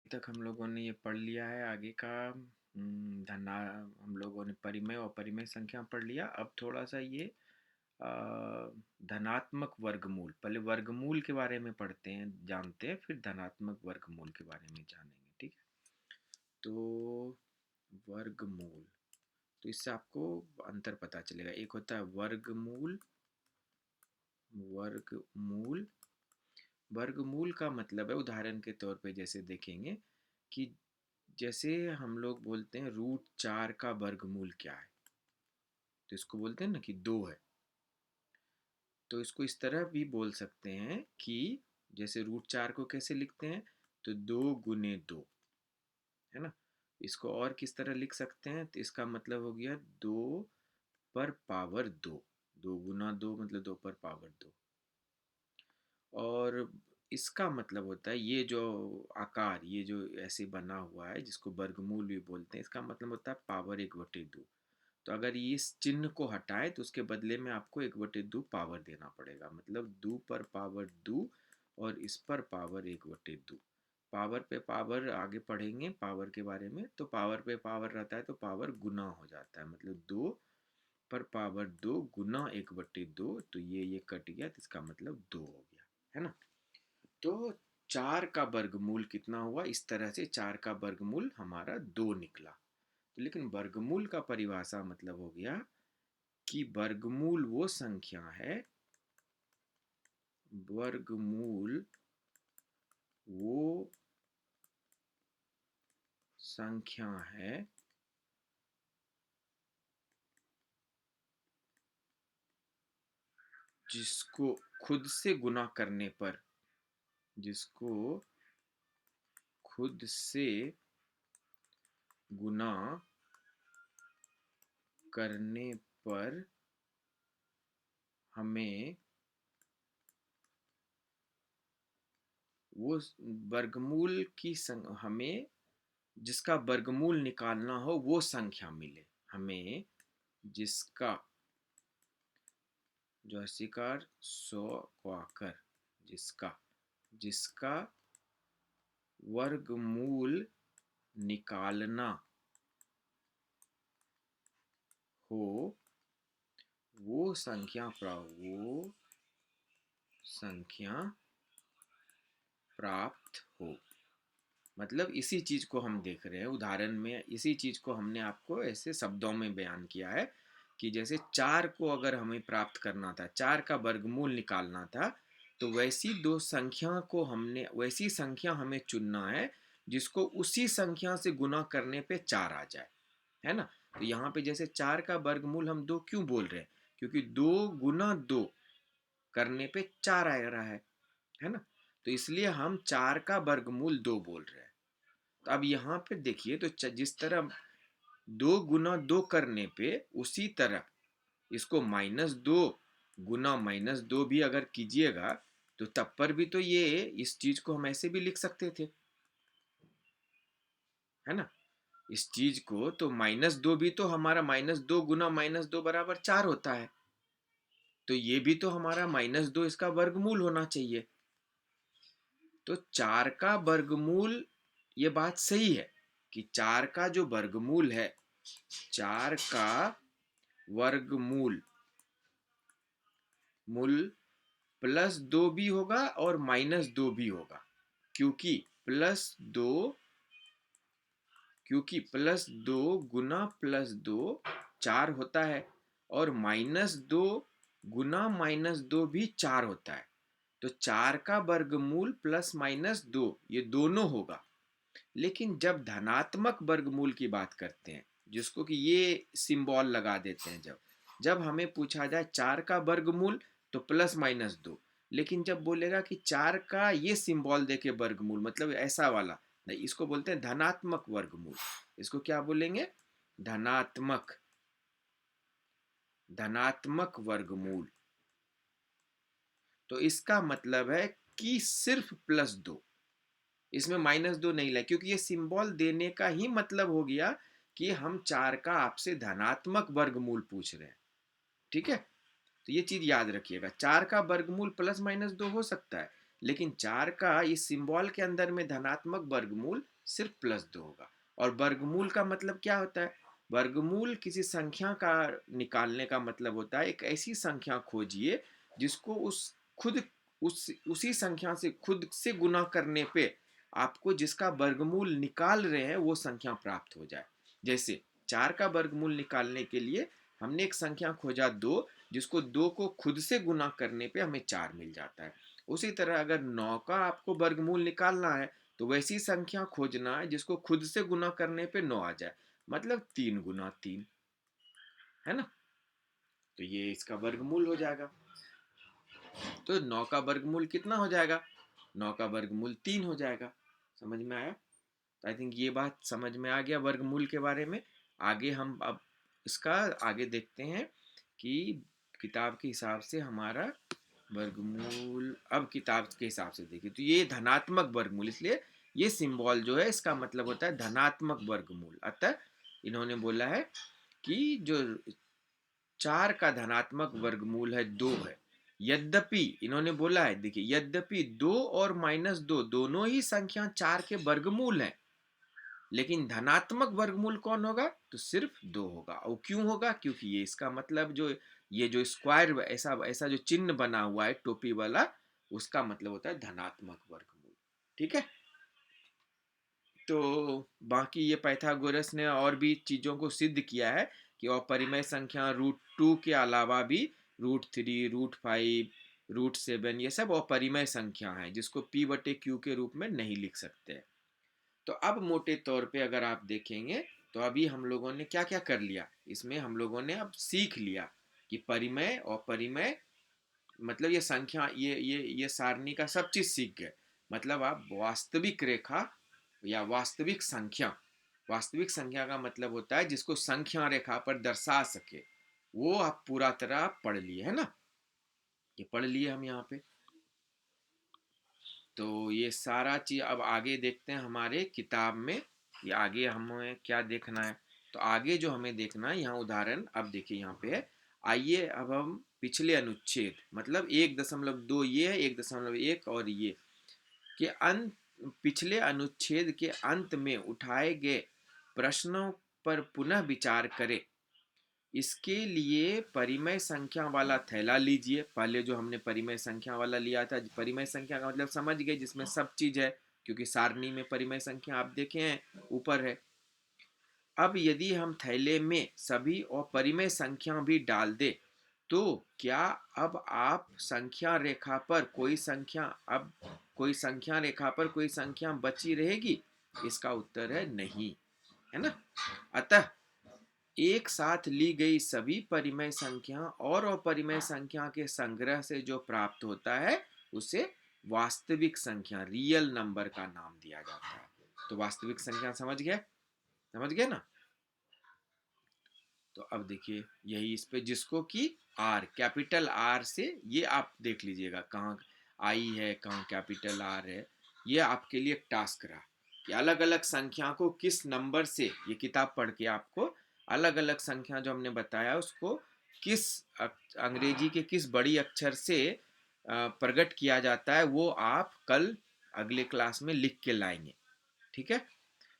तक हम लोगों ने ये पढ़ लिया है आगे का धना हम लोगों ने परिमेय और अपरिमेय संख्या पढ़ लिया। अब थोड़ा सा ये अ, धनात्मक वर्गमूल, पहले वर्गमूल के बारे में पढ़ते हैं, जानते हैं, फिर धनात्मक वर्गमूल के बारे में जानेंगे। ठीक है, तो वर्गमूल, तो इससे आपको अंतर पता चलेगा। एक होता है वर्गमूल, वर्गमूल वर्गमूल का मतलब है, उदाहरण के तौर पे जैसे देखेंगे कि जैसे हम लोग बोलते हैं √4 का वर्गमूल क्या है, तो इसको बोलते हैं ना कि 2 है। तो इसको इस तरह भी बोल सकते हैं कि जैसे √4 को कैसे लिखते हैं, तो 2 × 2, है ना। इसको और किस तरह लिख सकते हैं, तो इसका मतलब हो गया 2 पर पावर 2, 2 × 2 मतलब 2 पर पावर 2। और इसका मतलब होता है ये जो आकार, ये जो ऐसे बना हुआ है जिसको वर्गमूल भी बोलते हैं, इसका मतलब होता है पावर 1/2। तो अगर ये इस चिन्ह को हटाए तो उसके बदले में आपको 1/2 पावर देना पड़ेगा, मतलब 2 पर पावर 2 और इस पर पावर 1/2। पावर पे पावर आगे पढ़ेंगे पावर के बारे में, तो पावर पे पावर रहता है तो पावर गुना हो जाता है, मतलब 2 पर पावर 2 गुना 1/2, तो ये कट गया, तो इसका मतलब 2 हो गया, है ना। तो 4 का वर्गमूल कितना हुआ, इस तरह से 4 का वर्गमूल हमारा 2 निकला। तो लेकिन वर्गमूल का परिभाषा मतलब हो गया कि वर्गमूल वो संख्या है, वर्गमूल वो संख्या है जिसको खुद से गुना करने पर, जिसको खुद से गुना करने पर हमें वो वर्गमूल की हमें जिसका वर्गमूल निकालना हो वो संख्या मिले, हमें जिसका, जो अस्सीकार 100 को आकर, जिसका जिसका वर्गमूल निकालना हो वो संख्या प्राप्त हो। मतलब इसी चीज को हम देख रहे हैं उदाहरण में, इसी चीज को हमने आपको ऐसे शब्दों में बयान किया है कि जैसे 4 को अगर हमें प्राप्त करना था, 4 का वर्गमूल निकालना था, तो वैसी दो संख्या को हमने, वैसी संख्या हमें चुनना है जिसको उसी संख्या से गुना करने पे 4 आ जाए, है ना। तो यहाँ पे जैसे 4 का वर्गमूल हम 2 क्यों बोल रहे हैं, क्योंकि 2 × 2 करने पे 4 आ रहा है ना। तो इसलिए हम 4 का वर्गमूल 2 बोल रहे हैं। तो अब यहाँ पे देखिए, तो जिस तरह 2 × 2 करने पे, उसी तरह इसको -2 × -2 भी अगर कीजिएगा तो तब पर भी तो ये, इस चीज को हम ऐसे भी लिख सकते थे, है ना। इस चीज को तो -2 भी तो हमारा -2 × -2 बराबर 4 होता है, तो ये भी तो हमारा -2 इसका वर्गमूल होना चाहिए। तो 4 का वर्गमूल, ये बात सही है कि 4 का जो वर्गमूल है, 4 का वर्गमूल मूल +2 भी होगा और -2 भी होगा, क्योंकि +2 ×+2 4 होता है, और -2 × -2 भी 4 होता है। तो 4 का वर्गमूल +-2 ये दोनों होगा। लेकिन जब धनात्मक वर्गमूल की बात करते हैं, जिसको कि ये सिंबल लगा देते हैं, जब जब हमें पूछा जाए 4 का वर्गमूल, तो +-2, लेकिन जब बोलेगा कि 4 का ये सिंबल देके वर्गमूल, मतलब ऐसा वाला नहीं, इसको बोलते हैं धनात्मक वर्गमूल। इसको क्या बोलेंगे, धनात्मक धनात्मक वर्गमूल। तो इसका मतलब है कि सिर्फ +2, इसमें -2 नहीं लाए, क्योंकि ये सिंबल देने का ही मतलब हो गया कि हम 4 का आपसे धनात्मक वर्गमूल पूछ रहे हैं। ठीक है, तो ये चीज याद रखिएगा, 4 का वर्गमूल +-2 हो सकता है, लेकिन 4 का इस सिंबल के अंदर में धनात्मक वर्गमूल सिर्फ +2 होगा। और वर्गमूल का मतलब क्या होता है? वर्गमूल किसी संख्या का निकालने का मतलब होता है एक ऐसी संख्या खोजिए जिसको उसी संख्या से खुद से गुना करने पे आपको जिसका वर्गमूल निकाल रहे हैं वो संख्या प्राप्त हो जाए। जैसे 4 का वर्गमूल निकालने के लिए हमने एक संख्या खोजा 2, जिसको 2 को खुद से गुना करने पे हमें 4 मिल जाता है। उसी तरह अगर 9 का आपको वर्गमूल निकालना है तो वैसी संख्या खोजना है जिसको खुद से गुना करने पे 9 आ जाए, मतलब 3 गुना 3, है ना? तो ये इसका वर्गमूल हो जाएगा। तो 9 का वर्गमूल कितना हो जाएगा? 9 का वर्गमूल 3 हो जाएगा। समझ में आया? तो आई थिंक ये बात समझ में आ गया वर्गमूल के बारे में। आगे हम अब इसका आगे देखते हैं कि किताब के हिसाब से हमारा वर्गमूल, अब किताब के हिसाब से देखिए तो ये धनात्मक वर्गमूल, इसलिए ये सिंबल जो है इसका मतलब होता है धनात्मक वर्गमूल। अतः इन्होंने बोला है कि जो 4 का धनात्मक वर्गमूल है 2 है। यद्यपि इन्होंने बोला है, देखिए, यद्यपि 2 और -2 दोनों ही संख्या 4 के वर्गमूल हैं, लेकिन धनात्मक वर्गमूल कौन होगा? तो सिर्फ 2 होगा। और क्यों होगा? क्योंकि ये इसका मतलब जो ये जो स्क्वायर ऐसा ऐसा जो चिन्ह बना हुआ है टोपी वाला, उसका मतलब होता है धनात्मक वर्गमूल। ठीक है? तो बाकी ये पाइथागोरस ने और भी चीज़ों को सिद्ध किया है कि अपरिमेय संख्या √2 के अलावा भी √3, √5, √7 ये सब अपरिमेय संख्या है जिसको P/Q के रूप में नहीं लिख सकते। तो अब मोटे तौर पे अगर आप देखेंगे तो अभी हम लोगों ने क्या क्या कर लिया इसमें, हम लोगों ने अब सीख लिया कि परिमेय और परिमेय मतलब ये संख्या, ये सारणी का सब चीज सीख गए। मतलब आप वास्तविक रेखा या वास्तविक संख्या का मतलब होता है जिसको संख्या रेखा पर दर्शा सके, वो आप पूरा तरह पढ़ लिए है ना। ये पढ़ लिए हम यहाँ पे। तो ये सारा चीज अब आगे देखते हैं हमारे किताब में कि आगे हमें क्या देखना है। तो आगे जो हमें देखना है, यहाँ उदाहरण अब देखिए यहाँ पे है। आइए अब हम पिछले अनुच्छेद मतलब 1.2 ये है, 1.1 और ये के अंत, पिछले अनुच्छेद के अंत में उठाए गए प्रश्नों पर पुनः विचार करें। इसके लिए परिमेय संख्या वाला थैला लीजिए। पहले जो हमने परिमेय संख्या वाला लिया था, परिमेय संख्या का मतलब समझ गए जिसमें सब चीज है, क्योंकि सारणी में परिमेय संख्या आप देखे हैं ऊपर है। अब यदि हम थैले में सभी और परिमेय संख्या भी डाल दे तो क्या अब आप संख्या रेखा पर कोई संख्या रेखा पर कोई संख्या बची रहेगी? इसका उत्तर है नहीं, है ना। अतः एक साथ ली गई सभी परिमेय संख्या और अपरिमेय संख्या के संग्रह से जो प्राप्त होता है उसे वास्तविक संख्या, रियल नंबर का नाम दिया जाता है। तो वास्तविक संख्या समझ गए ना। तो अब देखिए यही इस पे जिसको कि आर, कैपिटल आर से, ये आप देख लीजिएगा कहाँ आई है कहाँ कैपिटल आर है। ये आपके लिए एक टास्क रहा कि अलग अलग संख्या को किस नंबर से, ये किताब पढ़ के आपको अलग अलग संख्या जो हमने बताया उसको किस अंग्रेजी के किस बड़ी अक्षर से प्रकट किया जाता है वो आप कल अगले क्लास में लिख के लाएंगे। ठीक है?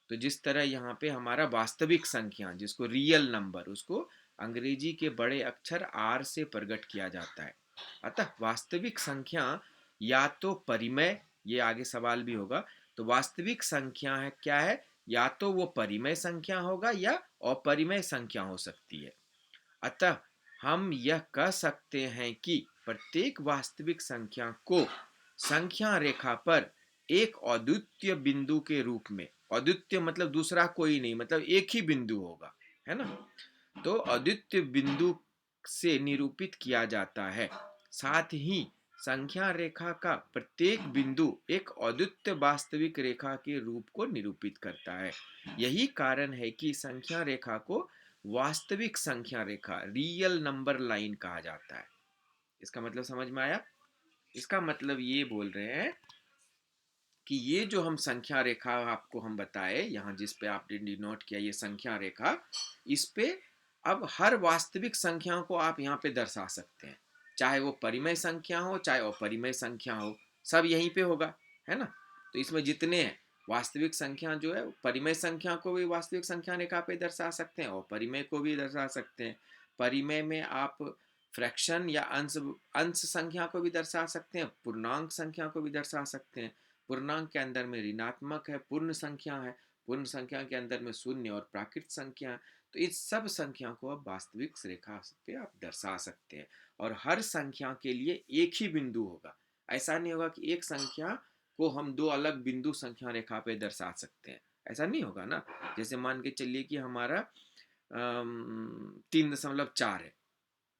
तो जिस तरह यहाँ पे हमारा वास्तविक संख्या जिसको रियल नंबर, उसको अंग्रेजी के बड़े अक्षर आर से प्रकट किया जाता है। अतः वास्तविक संख्या या तो परिमेय, ये आगे सवाल भी होगा, तो वास्तविक संख्या है क्या है, या तो वो परिमेय संख्या होगा या अपरिमेय संख्या हो सकती है। अतः हम यह कह सकते हैं कि प्रत्येक वास्तविक संख्या को संख्या रेखा पर एक अद्वितीय बिंदु के रूप में, अद्वितीय मतलब दूसरा कोई नहीं, मतलब एक ही बिंदु होगा, है ना। तो अद्वितीय बिंदु से निरूपित किया जाता है। साथ ही संख्या रेखा का प्रत्येक बिंदु एक अद्वितीय वास्तविक रेखा के रूप को निरूपित करता है। यही कारण है कि संख्या रेखा को वास्तविक संख्या रेखा, रियल नंबर लाइन कहा जाता है। इसका मतलब समझ में आया? इसका मतलब ये बोल रहे हैं कि ये जो हम संख्या रेखा आपको हम बताए यहाँ जिस पे आपने डिनोट किया ये संख्या रेखा, इस पे अब हर वास्तविक संख्या को आप यहाँ पे दर्शा सकते हैं, चाहे वो परिमेय संख्या हो चाहे अपरिमेय संख्या हो, सब यहीं पे होगा, है ना। तो इसमें जितने हैं वास्तविक संख्या जो है, परिमेय संख्या को भी वास्तविक संख्या रेखा पे दर्शा सकते हैं और परिमेय को भी दर्शा सकते हैं। परिमेय में आप फ्रैक्शन या अंश अंश संख्या को भी दर्शा सकते हैं, पूर्णांक संख्या को भी दर्शा सकते हैं। पूर्णांक के अंदर में ऋणात्मक है, पूर्ण संख्या है, पूर्ण संख्या के अंदर में शून्य और प्राकृत संख्या है। तो इस सब संख्या को आप वास्तविक रेखा पे आप दर्शा सकते हैं। और हर संख्या के लिए एक ही बिंदु होगा। ऐसा नहीं होगा कि एक संख्या को हम दो अलग बिंदु संख्या रेखा पे दर्शा सकते हैं, ऐसा नहीं होगा ना। जैसे मान के चलिए कि हमारा 3.4 है,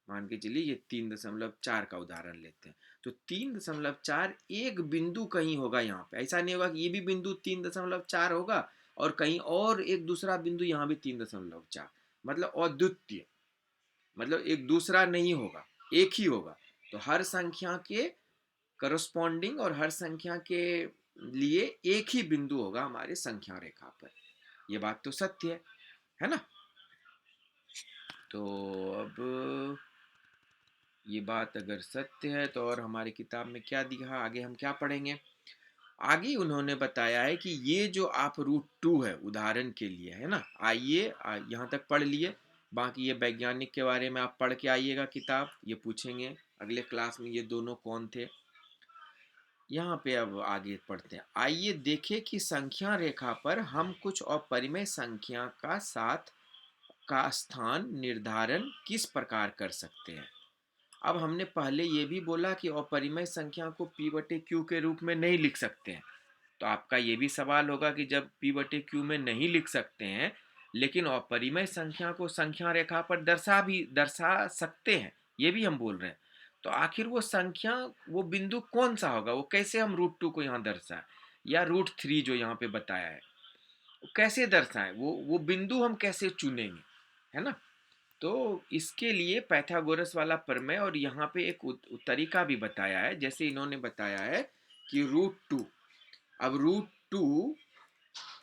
मान के चलिए ये 3.4 का उदाहरण लेते हैं। तो 3.4 एक बिंदु कहीं होगा यहाँ पे, ऐसा नहीं होगा कि ये भी बिंदु 3.4 होगा और कहीं और एक दूसरा बिंदु यहाँ भी 3.4, मतलब अद्वितीय, मतलब एक दूसरा नहीं होगा, एक ही होगा। तो हर संख्या के करस्पॉन्डिंग और हर संख्या के लिए एक ही बिंदु होगा हमारे संख्या रेखा पर। ये बात तो सत्य है ना। तो अब ये बात अगर सत्य है तो और हमारी किताब में क्या दिखा, आगे हम क्या पढ़ेंगे। आगे उन्होंने बताया है कि ये जो आप √2 है उदाहरण के लिए, है ना, आइए यहाँ तक पढ़ लिए, बाकी ये वैज्ञानिक के बारे में आप पढ़ के आइएगा किताब, ये पूछेंगे अगले क्लास में ये दोनों कौन थे। यहाँ पे अब आगे पढ़ते हैं। आइए देखें कि संख्या रेखा पर हम कुछ अपरिमेय संख्या का स्थान निर्धारण किस प्रकार कर सकते हैं। अब हमने पहले ये भी बोला कि अपरिमेय संख्या को p/q के रूप में नहीं लिख सकते हैं। तो आपका ये भी सवाल होगा कि जब p/q में नहीं लिख सकते हैं लेकिन अपरिमेय संख्या को संख्या रेखा पर दर्शा सकते हैं, ये भी हम बोल रहे हैं। तो आखिर वो संख्या, वो बिंदु कौन सा होगा, वो कैसे हम √2 को यहाँ दर्शाएं, या √3 जो यहाँ पे बताया है वो कैसे दर्शाएं, वो बिंदु हम कैसे चुनेंगे, है ना। तो इसके लिए पाइथागोरस वाला प्रमेय और यहाँ पे एक तरीका भी बताया है। जैसे इन्होंने बताया है कि √2, अब √2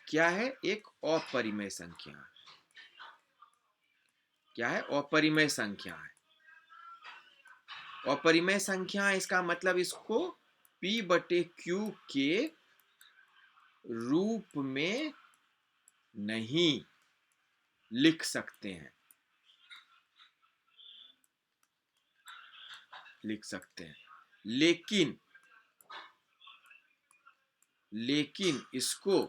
क्या है, एक अपरिमेय संख्या है। क्या है, अपरिमेय संख्या है। अपरिमेय संख्या, इसका मतलब इसको p/q के रूप में नहीं लिख सकते हैं, लिख सकते हैं, लेकिन इसको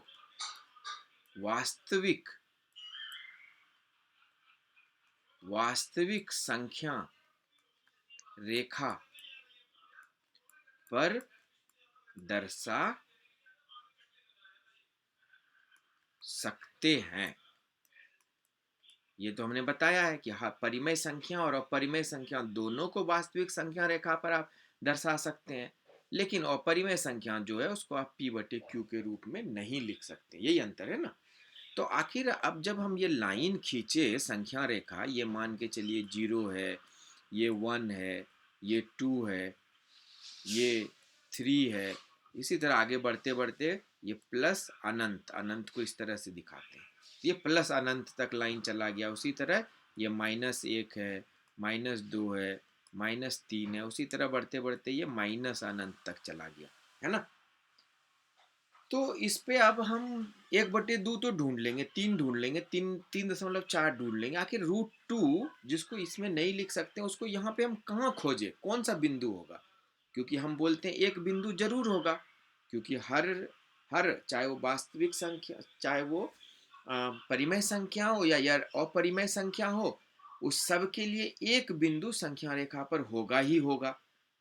वास्तविक संख्या रेखा पर दर्शा सकते हैं। ये तो हमने बताया है कि हाँ, परिमेय संख्या और अपरिमेय संख्या दोनों को वास्तविक संख्या रेखा पर आप दर्शा सकते हैं, लेकिन अपरिमेय संख्या जो है उसको आप p/q के रूप में नहीं लिख सकते। यही अंतर है ना। तो आखिर अब जब हम ये लाइन खींचे संख्या रेखा, ये मान के चलिए 0 है, ये 1 है, ये 2 है, ये 3 है, इसी तरह आगे बढ़ते बढ़ते ये प्लस अनंत, अनंत को इस तरह से दिखाते हैं, ये प्लस अनंत तक लाइन चला गया। उसी तरह ये -1 है, -2 है, -3 है, उसी तरह बढ़ते बढ़ते ये माइनस अनंत तक चला गया, है ना। तो इस पे अब हम 1/2 तो ढूंढ लेंगे, 3 ढूंढ लेंगे, 3.4 ढूंढ लेंगे। आखिर √2 जिसको इसमें नहीं लिख सकते उसको यहाँ पे हम कहाँ खोजें, कौन सा बिंदु होगा। क्योंकि हम बोलते हैं एक बिंदु जरूर होगा, क्योंकि हर हर चाहे वो वास्तविक संख्या, चाहे वो परिमेय संख्या हो या अपरिमेय संख्या हो, उस सब के लिए एक बिंदु संख्या रेखा पर होगा ही होगा।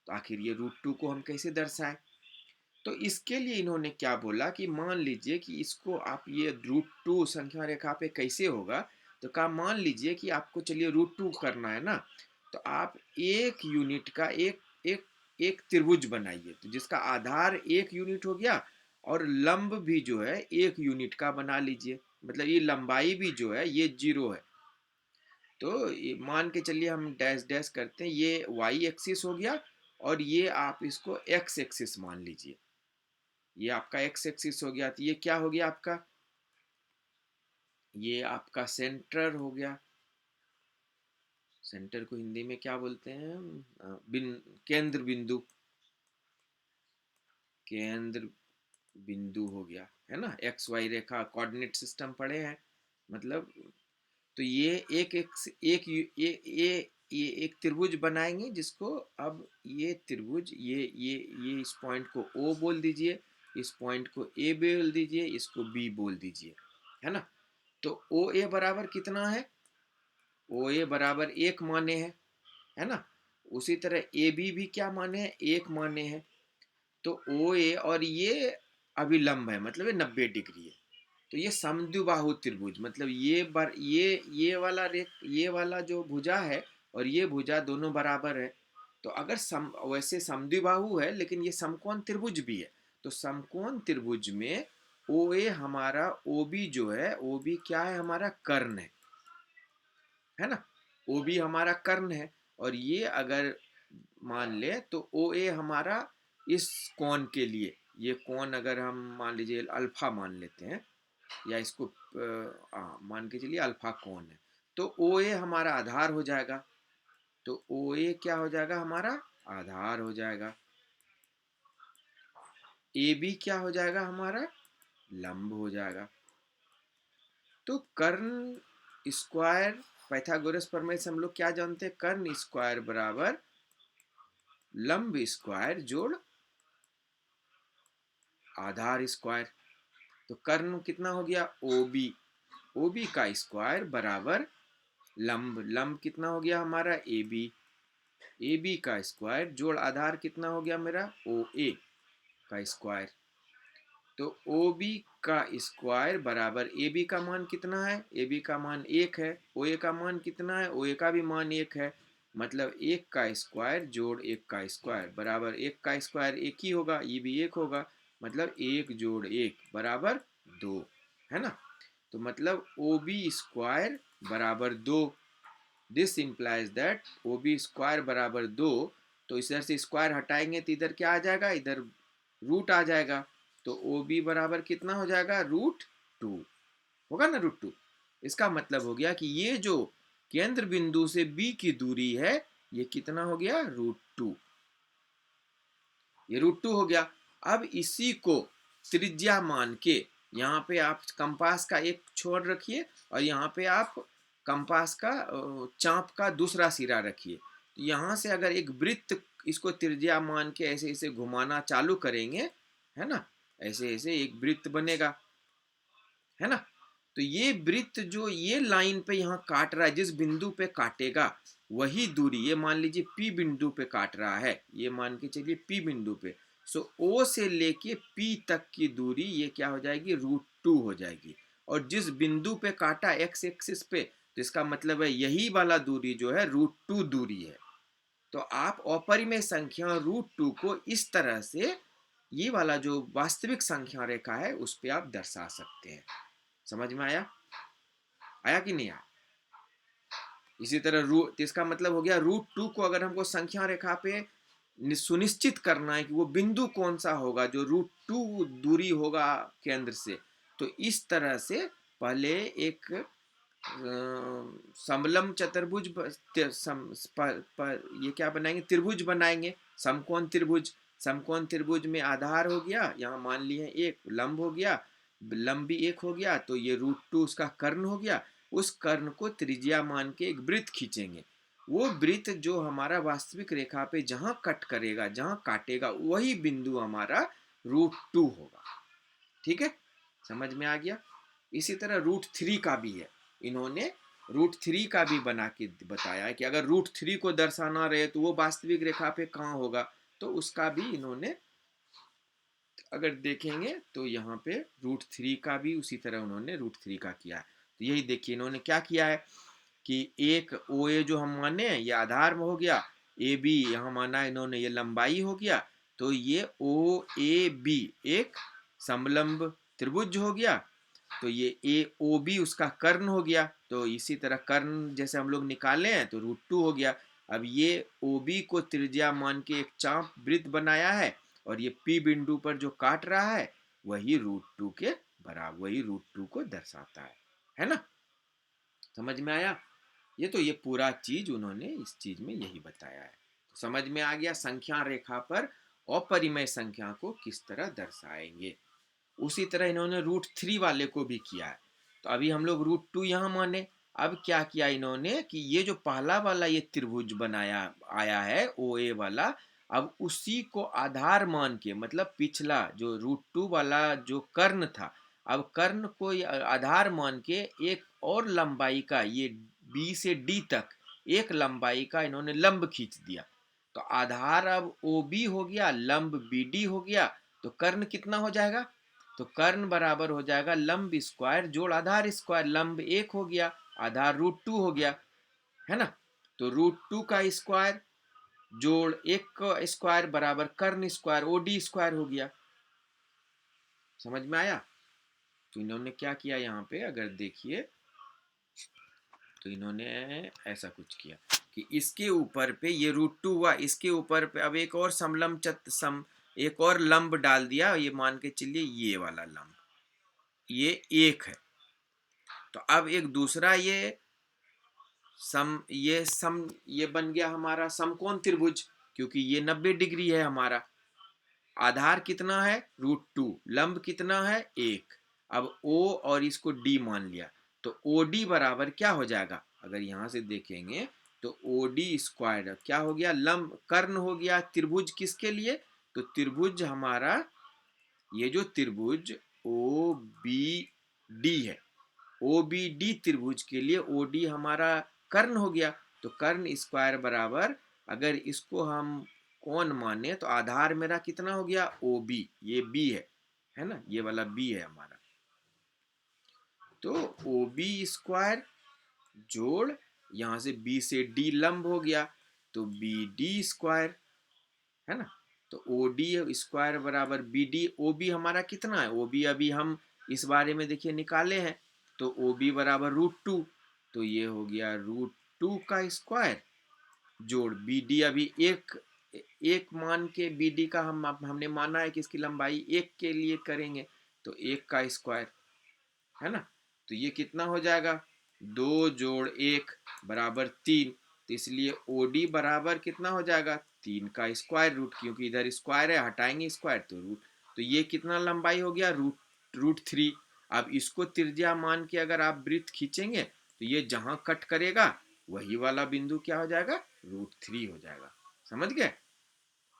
तो आखिर ये √2 को हम कैसे दर्शाएं। तो इसके लिए इन्होंने क्या बोला कि मान लीजिए कि इसको आप ये √2 संख्या रेखा पे कैसे होगा। तो कहा मान लीजिए कि आपको चलिए √2 करना है ना, तो आप एक यूनिट का एक एक एक त्रिभुज बनाइए, तो जिसका आधार 1 यूनिट हो गया और लंब भी जो है 1 यूनिट का बना लीजिए, मतलब ये लंबाई भी जो है ये 0 है। तो ये मान के चलिए हम डैश डैश करते हैं, ये वाई एक्सिस हो गया और ये आप इसको एक्स एक्सिस मान लीजिए, ये आपका एक्स एक्सिस हो गया। तो ये क्या हो गया आपका, ये आपका सेंटर हो गया। सेंटर को हिंदी में क्या बोलते हैं, केंद्र बिंदु, केंद्र बिंदु हो गया। है ना, एक्स वाई रेखा कोऑर्डिनेट सिस्टम पढ़े हैं मतलब। तो ये ये एक त्रिभुज बनाएंगे जिसको, अब ये त्रिभुज ये इस पॉइंट को ओ बोल दीजिए, इस पॉइंट को ए बोल दीजिए, इसको बी बोल दीजिए, है ना। तो ओ ए बराबर कितना है, ओ ए बराबर एक माने है ना। उसी तरह ए बी भी क्या माने हैं, एक माने हैं। तो ओ ए और ये अभिलंब है, मतलब ये 90 डिग्री है। तो ये समद्विबाहु त्रिभुज, मतलब ये वाला रेख, ये वाला जो भुजा है और ये भुजा दोनों बराबर है। तो अगर वैसे समद्विबाहु है लेकिन ये समकोण त्रिभुज भी है। तो समकोण त्रिभुज में ओ ए हमारा, ओ बी जो है, ओ बी क्या है, हमारा कर्ण है ना। ओ बी हमारा कर्ण है। और ये अगर मान ले तो ओ ए हमारा इस कोण के लिए, ये कोण अगर हम मान लीजिए अल्फा मान लेते हैं, या इसको मान के चलिए अल्फा कोण है। तो ओ ए हमारा आधार हो जाएगा। तो ओ ए क्या हो जाएगा, हमारा आधार हो जाएगा। ए बी क्या हो जाएगा, हमारा लंब हो जाएगा। तो कर्ण स्क्वायर, पाइथागोरस प्रमेय से हम लोग क्या जानते हैं, कर्ण स्क्वायर बराबर लंब स्क्वायर जोड़ आधार स्क्वायर। तो कर्ण कितना हो गया, ओ बी, ओ बी का स्क्वायर बराबर लंब, लंब कितना हो गया हमारा, ए बी का स्क्वायर जोड़ आधार कितना हो गया मेरा, ओ ए का स्क्वायर। तो ओ बी का स्क्वायर बराबर ए बी का मान कितना है, ए बी का मान एक है, ओ ए का मान कितना है, ओ ए का भी मान एक है। मतलब एक का स्क्वायर जोड़ एक का स्क्वायर बराबर एक का स्क्वायर एक ही होगा, ये भी एक होगा। मतलब एक जोड़ एक बराबर दो, है ना। तो मतलब ओ बी स्क्वायर बराबर दो। This implies that O B square बराबर दो। तो इधर से स्क्वायर हटाएंगे तो इधर क्या आ जाएगा, इधर रूट आ जाएगा। तो ओ बी बराबर कितना हो जाएगा, √2 होगा ना, √2। इसका मतलब हो गया कि ये जो केंद्र बिंदु से बी की दूरी है, ये कितना हो गया, √2। ये √2 हो गया। अब इसी को त्रिज्या मान के यहाँ पे आप कंपास का एक छोर रखिए और यहाँ पे आप कंपास का चाप का दूसरा सिरा रखिए। तो यहाँ से अगर एक वृत्त, इसको त्रिज्या मान के ऐसे ऐसे घुमाना चालू करेंगे, है ना, ऐसे ऐसे एक वृत्त बनेगा, है ना। तो ये वृत्त जो ये लाइन पे यहाँ काट रहा है, जिस बिंदु पे काटेगा वही दूरी, ये मान लीजिए पी बिंदु पे काट रहा है, ये मान के चलिए पी बिंदु पे। सो ओ से लेके पी तक की दूरी ये क्या हो जाएगी, √2 हो जाएगी। और जिस बिंदु पे काटा एक्स एक्सिस पे, तो इसका मतलब है यही वाला दूरी जो है √2 दूरी है। तो आप अपरिमेय संख्या √2 को इस तरह से, ये वाला जो वास्तविक संख्या रेखा है उस पर आप दर्शा सकते हैं। समझ में आया, आया कि नहीं आया। इसी तरह तो इसका मतलब हो गया √2 को अगर हमको संख्या रेखा पे सुनिश्चित करना है कि वो बिंदु कौन सा होगा जो √2 दूरी होगा केंद्र से, तो इस तरह से पहले एक समलंब चतुर्भुज ये क्या बनाएंगे, त्रिभुज बनाएंगे, समकोण त्रिभुज। समकोण त्रिभुज में आधार हो गया, यहाँ मान लिए एक लंब हो गया, लंब भी एक हो गया, तो ये √2 उसका कर्ण हो गया। उस कर्ण को त्रिज्या मान के एक वृत्त खींचेंगे। वो वृत्त जो हमारा वास्तविक रेखा पे जहाँ कट करेगा, जहाँ काटेगा, वही बिंदु हमारा √2 होगा। ठीक है, समझ में आ गया। इसी तरह √3 का भी है, इन्होंने √3 का भी बना के बताया है कि अगर √3 को दर्शाना रहे तो वो वास्तविक रेखा पे कहाँ होगा, तो उसका भी इन्होंने अगर देखेंगे तो यहाँ पे √3 का भी उसी तरह उन्होंने √3 का किया है। तो यही देखिए इन्होंने क्या किया है कि एक ओ ए जो हम माने ये आधार में हो गया, ए बी यहाँ माना इन्होंने ये लंबाई हो गया। तो ये ओ ए बी एक समलंब त्रिभुज हो गया। तो ये ए ओ बी उसका कर्ण हो गया। तो इसी तरह कर्ण जैसे हम लोग निकाले हैं तो √2 हो गया। अब ये ओ बी को त्रिज्या मान के एक चाप वृत्त बनाया है, और ये पी बिंदु पर जो काट रहा है वही √2 के बराबर, वही √2 को दर्शाता है ना। समझ में आया। ये पूरा चीज उन्होंने इस चीज में यही बताया है। तो समझ में आ गया संख्या रेखा पर अपरिमेय संख्या को किस तरह दर्शाएंगे। उसी तरह इन्होंने रूट 3 वाले को भी किया है। तो अभी हम लोग रूट 2 यहाँ माने। अब क्या किया इन्होंने कि ये जो पहला वाला ये त्रिभुज बनाया आया है ओ ए वाला, अब उसी को आधार मान के, मतलब पिछला जो रूट 2 वाला जो कर्ण था, अब कर्ण को आधार मान के एक और लंबाई का, ये बी से डी तक एक लंबाई का इन्होंने लंब खींच दिया। तो आधार अब ओ बी हो गया, लंब बी डी हो गया। तो कर्ण कितना हो जाएगा? तो कर्ण बराबर हो जाएगा लंब स्क्वायर जोड़ आधार स्क्वायर। लंब 1 हो गया, आधार रूट 2 हो गया, है ना। तो रूट 2 का स्क्वायर जोड़ 1 का स्क्वायर बराबर कर्ण स्क्वायर ओडी स्क्वायर हो गया। समझ में आया? तो इन्होंने क्या किया यहाँ पे, अगर देखिए तो इन्होंने ऐसा कुछ किया कि इसके ऊपर पे ये रूट 2 हुआ, इसके ऊपर पे अब एक और समलंब एक और लंब डाल दिया। ये मान के चलिए ये वाला लंब ये 1 है। तो अब एक दूसरा ये बन गया हमारा समकोण त्रिभुज, क्योंकि ये 90 डिग्री है हमारा। आधार कितना है? रूट 2, लंब कितना है? 1। अब ओ और इसको डी मान लिया। तो ओ डी बराबर क्या हो जाएगा? अगर यहां से देखेंगे तो ओ डी स्क्वायर क्या हो गया? लंब कर्ण हो गया। त्रिभुज किसके लिए? तो त्रिभुज हमारा ये जो त्रिभुज ओ बी डी है, ओ बी डी त्रिभुज के लिए ओ डी हमारा कर्ण हो गया। तो कर्ण स्क्वायर बराबर, अगर इसको हम कौन माने तो आधार मेरा कितना हो गया? ओ बी, ये बी है ना, ये वाला बी है हमारा। तो ओ बी स्क्वायर जोड़ यहां से बी से डी लंब हो गया, तो बी डी स्क्वायर, है ना। तो ओ डी स्क्वायर बराबर बी डी। ओ बी हमारा कितना है? ओ बी अभी हम इस बारे में देखिए निकाले हैं। तो ओ बी बराबर रूट 2, तो ये हो गया रूट 2 का स्क्वायर जोड़ बी डी अभी एक एक मान के बी डी का हमने माना है कि इसकी लंबाई 1 के लिए करेंगे, तो 1 का स्क्वायर, है ना। तो ये कितना हो जाएगा? 2 जोड़ 1 बराबर 3। तो इसलिए ओ डी बराबर कितना हो जाएगा? 3 का स्क्वायर रूट, क्योंकि इधर स्क्वायर है, हटाएंगे स्क्वायर तो रूट। तो ये कितना लंबाई हो गया? रूट 3। अब इसको त्रिज्या मान के अगर आप वृत्त खींचेंगे तो ये जहां कट करेगा वही वाला बिंदु क्या हो जाएगा? रूट 3 हो जाएगा। समझ गए?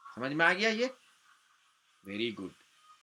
समझ में आ गया ये? Very good.